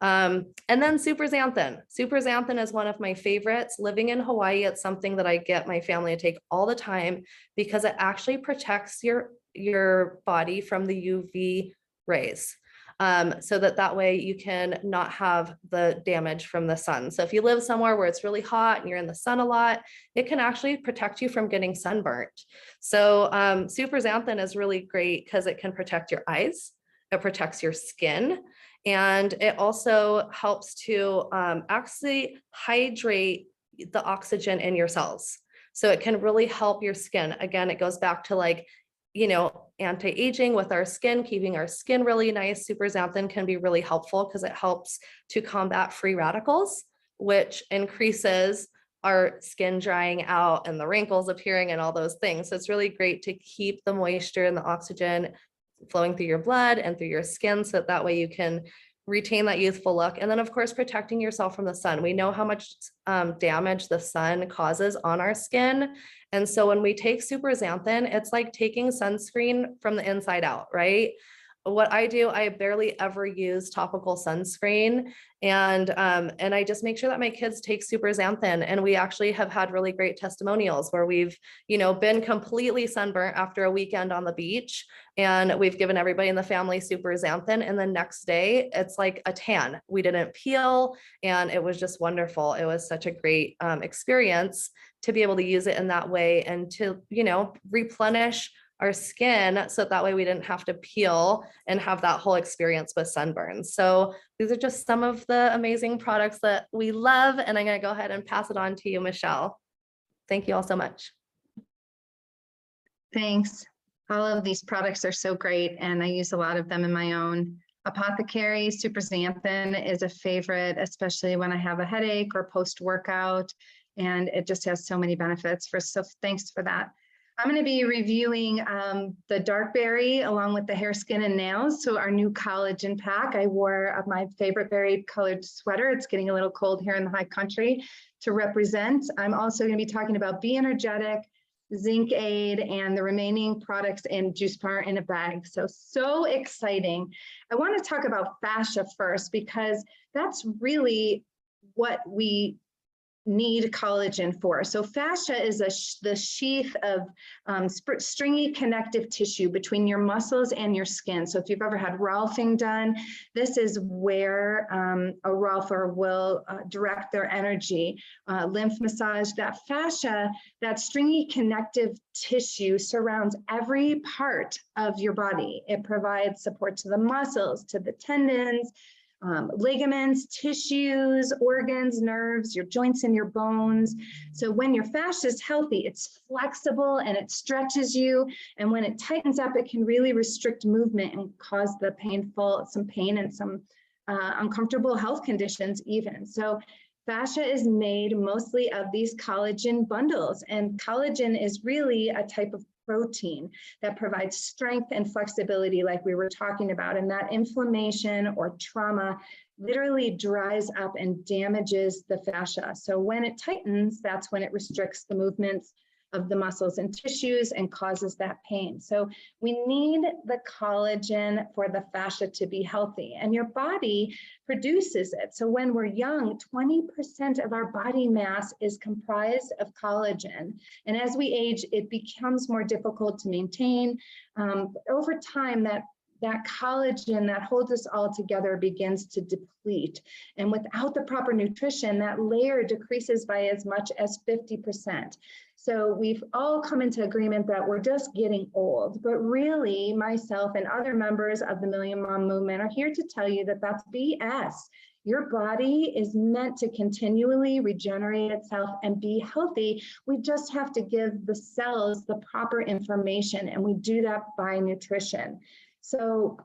And then Super Xanthin. Super Xanthin is one of my favorites. Living in Hawaii, it's something that I get my family to take all the time because it actually protects your your body from the UV rays. So that way you can not have the damage from the sun. So if you live somewhere where it's really hot and you're in the sun a lot, it can actually protect you from getting sunburnt. So super xanthan is really great because it can protect your eyes, it protects your skin, and it also helps to actually hydrate the oxygen in your cells. So it can really help your skin. Again, it goes back to like, anti-aging with our skin, keeping our skin really nice. Super xanthan can be really helpful because it helps to combat free radicals, which increases our skin drying out and the wrinkles appearing and all those things. So it's really great to keep the moisture and the oxygen flowing through your blood and through your skin, so that way you can retain that youthful look. And then of course, protecting yourself from the sun. We know how much damage the sun causes on our skin. And so when we take super xanthan, it's like taking sunscreen from the inside out, right? What I do, I barely ever use topical sunscreen, and I just make sure that my kids take super xanthan. And we actually have had really great testimonials where we've, been completely sunburnt after a weekend on the beach, and we've given everybody in the family super xanthan, and the next day it's like a tan. We didn't peel, and it was just wonderful. It was such a great experience to be able to use it in that way and to, replenish our skin, so that way we didn't have to peel and have that whole experience with sunburns. So these are just some of the amazing products that we love, and I'm going to go ahead and pass it on to you, Michelle. Thank you all so much. Thanks. All of these products are so great, and I use a lot of them in my own apothecary. Super xanthan is a favorite, especially when I have a headache or post-workout, and it just has so many benefits. So thanks for that. I'm going to be reviewing the dark berry along with the hair, skin, and nails. So our new collagen pack. I wore my favorite berry colored sweater. It's getting a little cold here in the high country to represent. I'm also going to be talking about Be Energetic, Zinc Aid, and the remaining products in Juice Bar in a Bag. So exciting. I want to talk about fascia first, because that's really what we need collagen for. So fascia is the sheath of stringy connective tissue between your muscles and your skin. So if you've ever had Rolfing done, this is where a Rolfer will direct their energy. Lymph massage. That fascia, that stringy connective tissue, surrounds every part of your body. It provides support to the muscles, to the tendons, ligaments, tissues, organs, nerves, your joints and your bones. So when your fascia is healthy, it's flexible and it stretches you. And when it tightens up, it can really restrict movement and cause some pain and some uncomfortable health conditions even. So fascia is made mostly of these collagen bundles, and collagen is really a type of protein that provides strength and flexibility like we were talking about, and that inflammation or trauma literally dries up and damages the fascia. So when it tightens, that's when it restricts the movements of the muscles and tissues and causes that pain. So we need the collagen for the fascia to be healthy, and your body produces it. So when we're young, 20% of our body mass is comprised of collagen. And as we age, it becomes more difficult to maintain. Over time, that collagen that holds us all together begins to deplete. And without the proper nutrition, that layer decreases by as much as 50%. So we've all come into agreement that we're just getting old, but really myself and other members of the Million Mom Movement are here to tell you that that's BS. Your body is meant to continually regenerate itself and be healthy. We just have to give the cells the proper information, and we do that by nutrition. So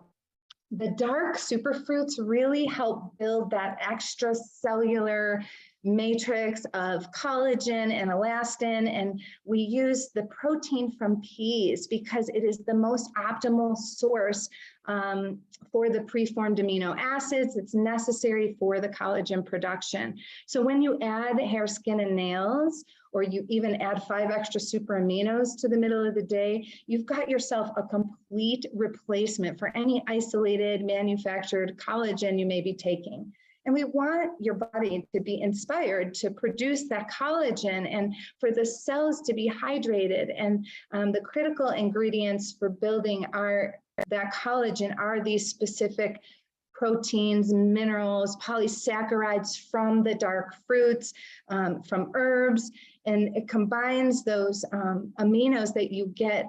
the dark superfruits really help build that extracellular matrix of collagen and elastin, and we use the protein from peas because it is the most optimal source for the preformed amino acids. It's necessary for the collagen production. So when you add hair, skin, and nails, or you even add 5 extra super aminos to the middle of the day, you've got yourself a complete replacement for any isolated manufactured collagen you may be taking. And we want your body to be inspired to produce that collagen and for the cells to be hydrated. And the critical ingredients for building that collagen are these specific proteins, minerals, polysaccharides from the dark fruits, from herbs, and it combines those aminos that you get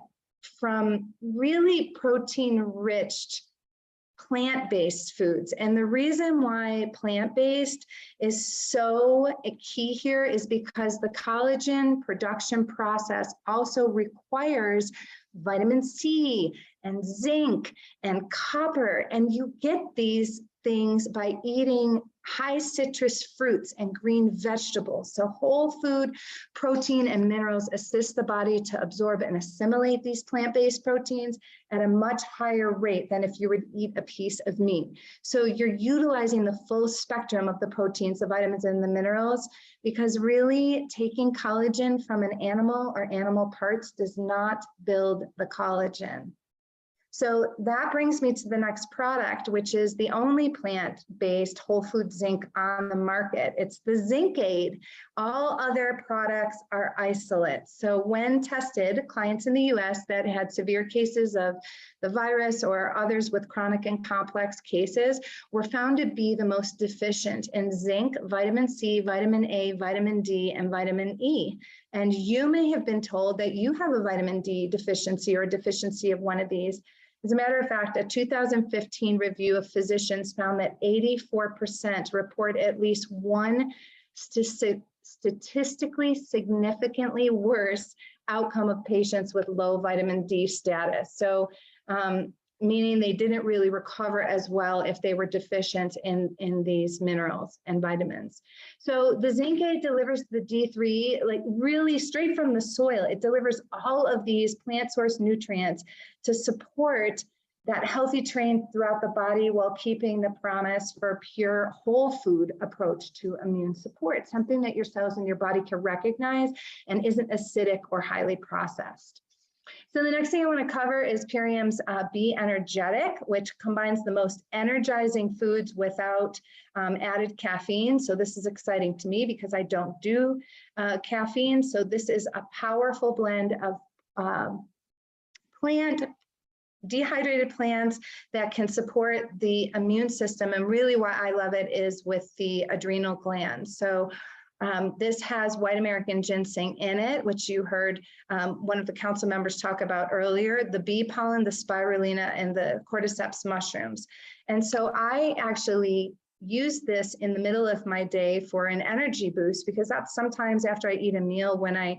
from really protein-rich plant-based foods. And the reason why plant-based is so key here is because the collagen production process also requires vitamin C and zinc and copper. And you get these things by eating high citrus fruits and green vegetables. So whole food protein and minerals assist the body to absorb and assimilate these plant-based proteins at a much higher rate than if you would eat a piece of meat. So you're utilizing the full spectrum of the proteins, the vitamins, and the minerals, because really taking collagen from an animal or animal parts does not build the collagen. So that brings me to the next product, which is the only plant-based whole food zinc on the market. It's the Zinc Aid. All other products are isolates. So when tested, clients in the US that had severe cases of the virus or others with chronic and complex cases were found to be the most deficient in zinc, vitamin C, vitamin A, vitamin D, and vitamin E. And you may have been told that you have a vitamin D deficiency or a deficiency of one of these. As a matter of fact, a 2015 review of physicians found that 84% report at least one statistically significantly worse outcome of patients with low vitamin D status. So, meaning they didn't really recover as well if they were deficient in these minerals and vitamins. So the Zinc Aid delivers the D3 like really straight from the soil. It delivers all of these plant source nutrients to support that healthy terrain throughout the body while keeping the promise for pure whole food approach to immune support, something that your cells in your body can recognize and isn't acidic or highly processed. So the next thing I want to cover is Purium's Be Energetic, which combines the most energizing foods without added caffeine. So this is exciting to me because I don't do caffeine. So this is a powerful blend of dehydrated plants that can support the immune system. And really why I love it is with the adrenal glands. So this has white American ginseng in it, which you heard one of the council members talk about earlier, the bee pollen, the spirulina, and the cordyceps mushrooms. And so I actually use this in the middle of my day for an energy boost, because that's sometimes after I eat a meal when I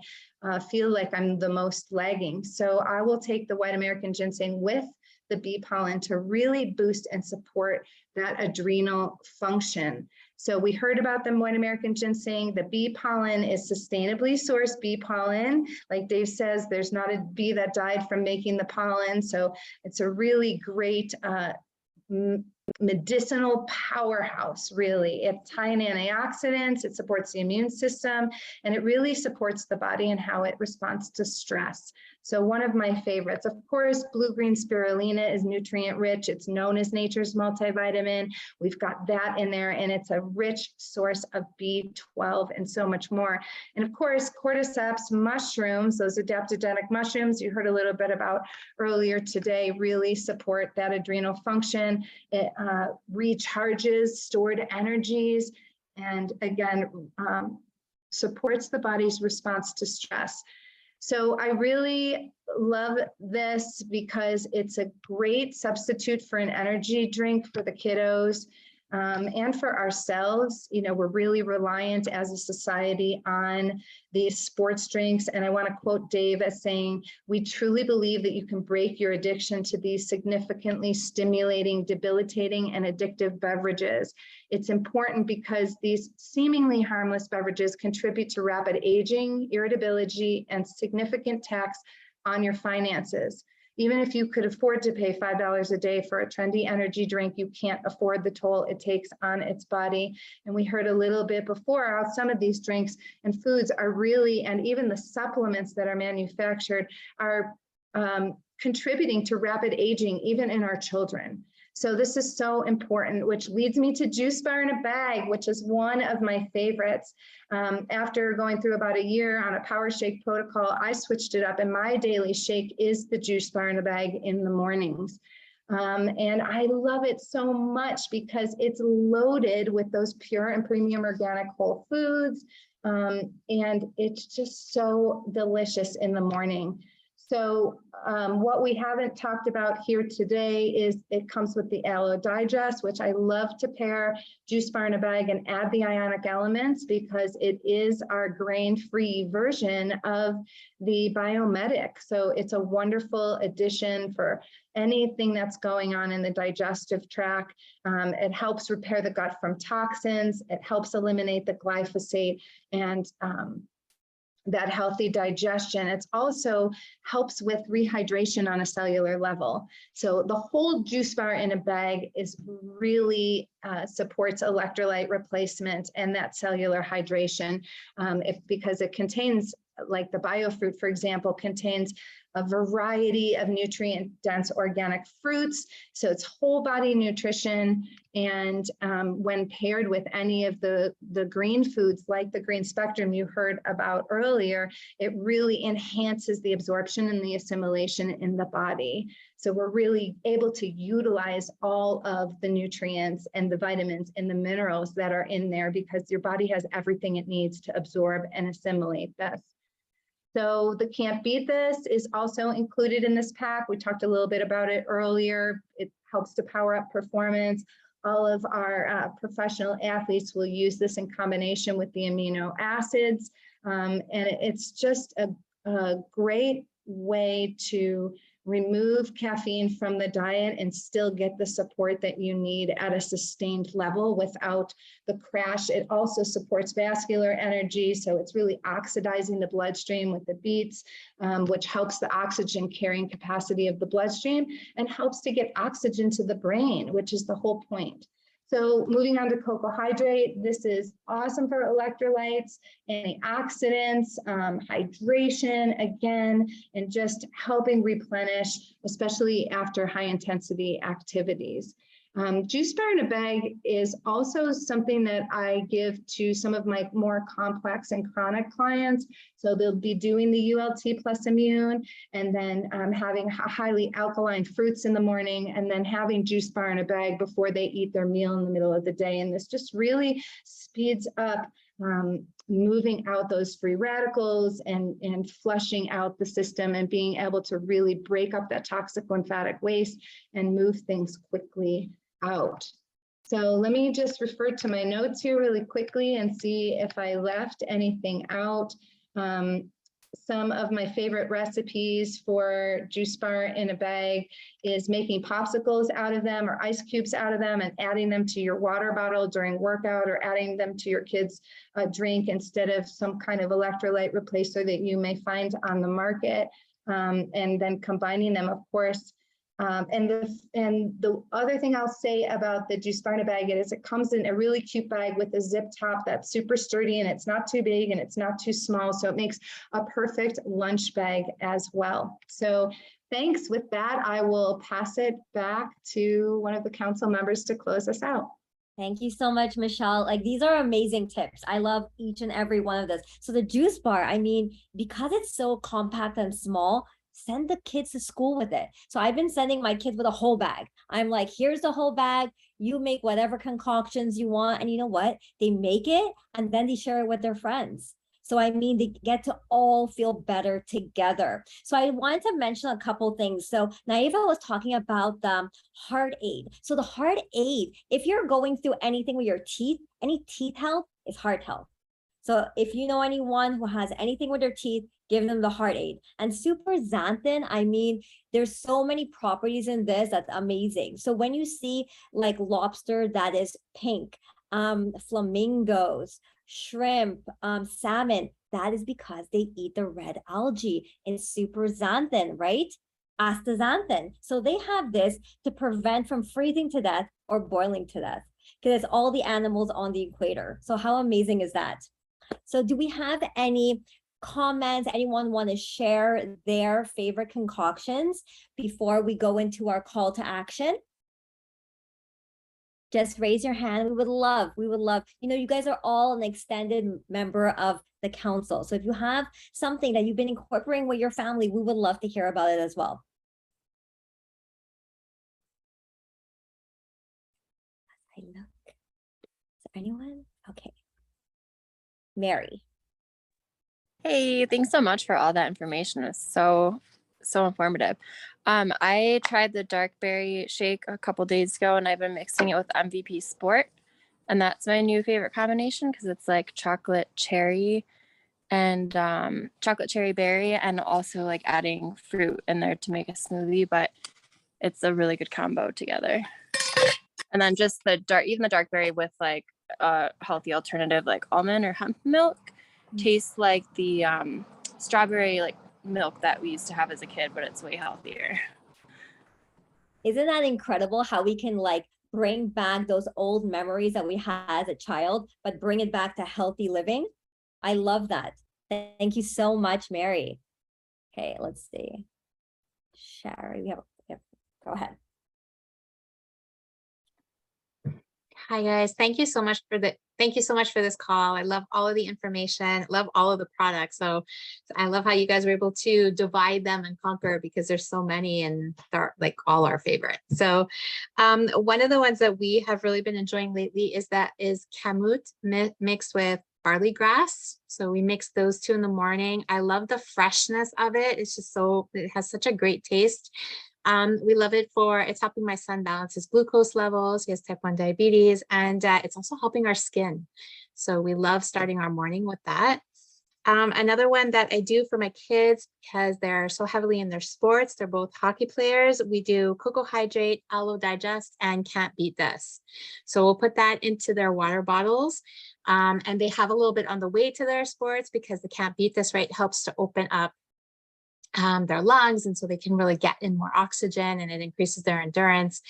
feel like I'm the most lagging. So I will take the white American ginseng with the bee pollen to really boost and support that adrenal function. So we heard about the white American ginseng. The bee pollen is sustainably sourced bee pollen. Like Dave says, there's not a bee that died from making the pollen. So it's a really great medicinal powerhouse, really. It's high in antioxidants, it supports the immune system, and it really supports the body and how it responds to stress. So one of my favorites, of course, blue-green spirulina is nutrient rich. It's known as nature's multivitamin. We've got that in there, and it's a rich source of B12 and so much more. And of course, cordyceps mushrooms, those adaptogenic mushrooms you heard a little bit about earlier today, really support that adrenal function. It recharges stored energies, and again, supports the body's response to stress. So I really love this because it's a great substitute for an energy drink for the kiddos and for ourselves. You know, we're really reliant as a society on these sports drinks. And I want to quote Dave as saying, we truly believe that you can break your addiction to these significantly stimulating, debilitating, and addictive beverages. It's important because these seemingly harmless beverages contribute to rapid aging, irritability, and significant tax on your finances. Even if you could afford to pay $5 a day for a trendy energy drink, you can't afford the toll it takes on its body. And we heard a little bit before how some of these drinks and foods are really, and even the supplements that are manufactured are contributing to rapid aging, even in our children. So this is so important, which leads me to Juice Bar in a Bag, which is one of my favorites. After going through about a year on a power shake protocol, I switched it up, and my daily shake is the Juice Bar in a Bag in the mornings. And I love it so much because it's loaded with those pure and premium organic whole foods. And it's just so delicious in the morning. So what we haven't talked about here today is it comes with the Aloe Digest, which I love to pair Juice Bar in a Bag and add the ionic elements because it is our grain-free version of the Biomedic. So it's a wonderful addition for anything that's going on in the digestive tract. It helps repair the gut from toxins. It helps eliminate the glyphosate and that healthy digestion. It also helps with rehydration on a cellular level. So the whole Juice Bar in a Bag is really supports electrolyte replacement and that cellular hydration because it contains, like the biofruit, for example, contains a variety of nutrient-dense organic fruits. So it's whole body nutrition. And when paired with any of the green foods, like the green spectrum you heard about earlier, it really enhances the absorption and the assimilation in the body. So we're really able to utilize all of the nutrients and the vitamins and the minerals that are in there because your body has everything it needs to absorb and assimilate this. So the Can't Beat This is also included in this pack. We talked a little bit about it earlier. It helps to power up performance. All of our professional athletes will use this in combination with the amino acids. And it's just a great way to remove caffeine from the diet and still get the support that you need at a sustained level without the crash. It also supports vascular energy, so it's really oxidizing the bloodstream with the beets, which helps the oxygen carrying capacity of the bloodstream and helps to get oxygen to the brain, which is the whole point. So moving on to Copohydrate, this is awesome for electrolytes, antioxidants, hydration again, and just helping replenish, especially after high intensity activities. Juice Bar in a Bag is also something that I give to some of my more complex and chronic clients. So they'll be doing the ULT plus immune and then having highly alkaline fruits in the morning and then having Juice Bar in a Bag before they eat their meal in the middle of the day. And this just really speeds up moving out those free radicals and flushing out the system and being able to really break up that toxic lymphatic waste and move things quickly out. So let me just refer to my notes here really quickly and see if I left anything out. Some of my favorite recipes for Juice Bar in a Bag is making popsicles out of them or ice cubes out of them and adding them to your water bottle during workout or adding them to your kids' drink instead of some kind of electrolyte replacer that you may find on the market. And then combining them, of course. And the other thing I'll say about the Juice Bar in a Bag is it comes in a really cute bag with a zip top that's super sturdy and it's not too big and it's not too small. So it makes a perfect lunch bag as well. So thanks. With that, I will pass it back to one of the council members to close us out. Thank you so much, Michelle. Like, these are amazing tips. I love each and every one of this. So the juice bar, I mean, because it's so compact and small, send the kids to school with it. So I've been sending my kids with a whole bag. I'm like, here's the whole bag. You make whatever concoctions you want. And you know what? They make it and then they share it with their friends. So I mean, they get to all feel better together. So I wanted to mention a couple things. So Naiva was talking about the Heart Aid. So the Heart Aid, if you're going through anything with your teeth, any teeth health is heart health. So if you know anyone who has anything with their teeth, give them the Heart Aid. And super xanthin, I mean, there's so many properties in this that's amazing. So when you see like lobster that is pink, flamingos, shrimp, salmon, that is because they eat the red algae in super xanthin, right? Astaxanthin. So they have this to prevent from freezing to death or boiling to death because it's all the animals on the equator. So how amazing is that? So do we have any comments? Anyone want to share their favorite concoctions before we go into our call to action? Just raise your hand. We would love, you guys are all an extended member of the council. So if you have something that you've been incorporating with your family, we would love to hear about it as well. I look. Is there anyone? Okay. Mary. Hey, thanks so much for all that information. It's so informative. I tried the dark berry shake a couple days ago, and I've been mixing it with MVP Sport, and that's my new favorite combination because it's like chocolate cherry and chocolate cherry berry, and also like adding fruit in there to make a smoothie. But it's a really good combo together. And then just even the dark berry with like a healthy alternative like almond or hemp milk tastes like the strawberry like milk that we used to have as a kid, but it's way healthier. Isn't that incredible how we can like bring back those old memories that we had as a child, but bring it back to healthy living? I love that. Thank you so much, Mary. Okay, let's see. Sherry, go ahead. Hi guys, thank you so much for this call. I love all of the information, love all of the products. So I love how you guys were able to divide them and conquer because there's so many and they're like all our favorites. So one of the ones that we have really been enjoying lately is Kamut mixed with Barley Grass. So we mix those two in the morning. I love the freshness of it. It's just it has such a great taste. We love it it's helping my son balance his glucose levels. He has type 1 diabetes, and it's also helping our skin. So we love starting our morning with that. Another one that I do for my kids because they're so heavily in their sports, they're both hockey players. We do Copohydrate, Aloe Digest, and Can't Beat This. So we'll put that into their water bottles. And they have a little bit on the way to their sports because the Can't Beat This, right, helps to open up their lungs, and so they can really get in more oxygen and it increases their endurance.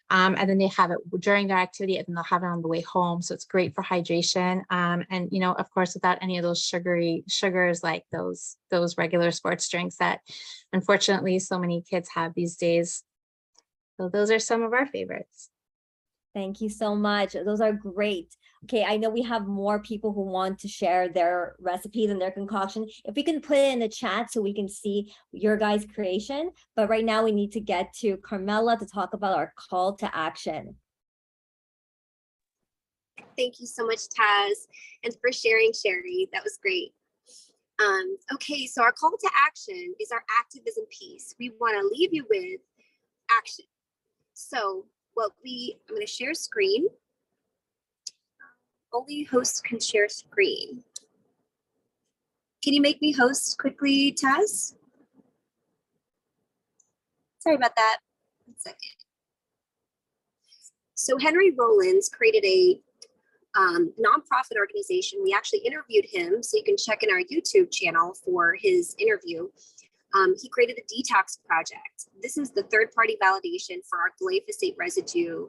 And then they have it during their activity and then they'll have it on the way home. So it's great for hydration. And of course, without any of those sugars like those regular sports drinks that unfortunately so many kids have these days. So those are some of our favorites. Thank you so much. Those are great. Okay, I know we have more people who want to share their recipes and their concoction. If we can put it in the chat so we can see your guys' creation. But right now we need to get to Carmela to talk about our call to action. Thank you so much, Taz, and for sharing, Sherry. That was great. Okay, so our call to action is our activism piece. We want to leave you with action. So I'm going to share screen. Only hosts can share screen. Can you make me host quickly, Taz? Sorry about that. 1 second. So Henry Rollins created a nonprofit organization. We actually interviewed him, so you can check in our YouTube channel for his interview. He created the Detox Project. This is the third-party validation for our glyphosate residue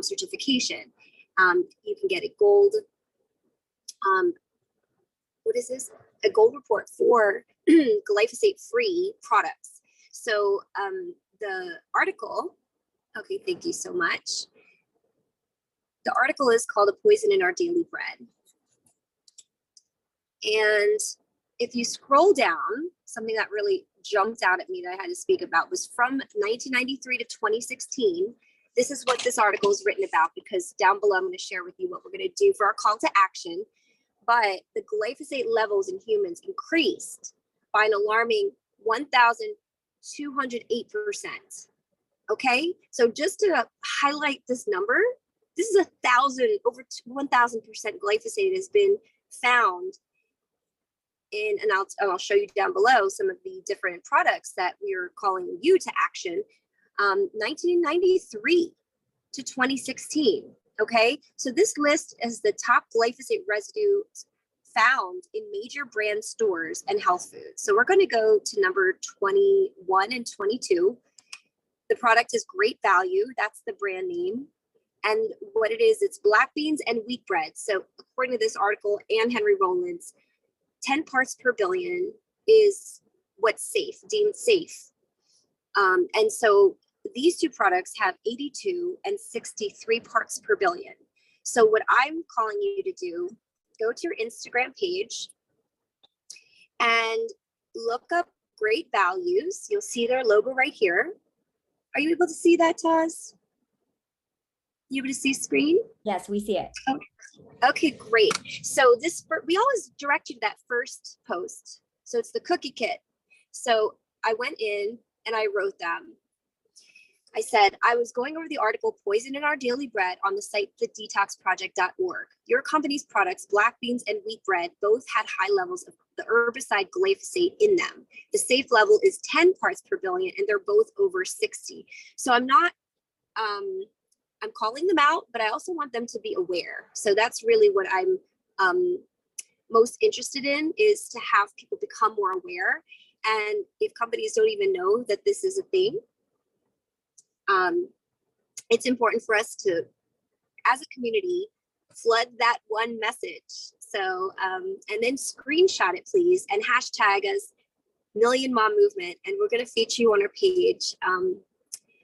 certification. You can get a gold, what is this? A gold report for glyphosate-free products. So the article, okay, thank you so much. The article is called A Poison in Our Daily Bread. And if you scroll down, something that really jumped out at me that I had to speak about was from 1993 to 2016. This is what this article is written about, because down below I'm going to share with you what we're going to do for our call to action. But the glyphosate levels in humans increased by an alarming 1,208%. Okay, so just to highlight this number, this is over 1,000% glyphosate has been found in, and I'll show you down below some of the different products that we are calling you to action. 1993 to 2016. Okay, so this list is the top glyphosate residues found in major brand stores and health foods. So we're going to go to number 21 and 22. The product is Great Value. That's the brand name. And what it is, it's black beans and wheat bread. So according to this article and Henry Rollins, 10 parts per billion is what's safe, deemed safe. And so these two products have 82 and 63 parts per billion. So what I'm calling you to do, go to your Instagram page and look up Great Values. You'll see their logo right here. Are you able to see that, Taz? You able to see screen? Yes, we see it. Okay, great. So we always direct you to that first post. So it's the cookie kit. So I went in and I wrote them. I said, I was going over the article Poison in Our Daily Bread on the site thedetoxproject.org. Your company's products, black beans and wheat bread, both had high levels of the herbicide glyphosate in them. The safe level is 10 parts per billion and they're both over 60. So I'm calling them out, but I also want them to be aware. So that's really what I'm most interested in, is to have people become more aware. And if companies don't even know that this is a thing, it's important for us to, as a community, flood that one message. So, and then screenshot it, please, and hashtag us Million Mom Movement, and we're going to feature you on our page.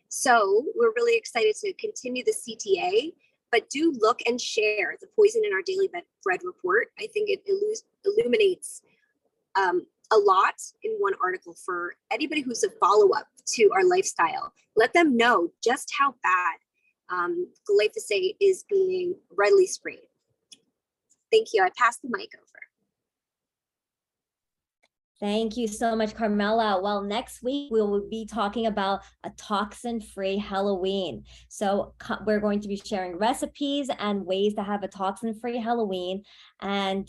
So we're really excited to continue the CTA, but do look and share the Poison in Our Daily Bread report. I think it illuminates a lot in one article for anybody who's a follow-up to our lifestyle. Let them know just how bad glyphosate is being readily sprayed. Thank you. I pass the mic over. Thank you so much, Carmela. Well, next week we will be talking about a toxin-free Halloween. So we're going to be sharing recipes and ways to have a toxin-free Halloween, and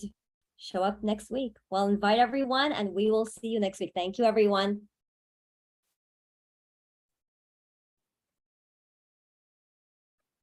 show up next week. Well, invite everyone and we will see you next week. Thank you, everyone.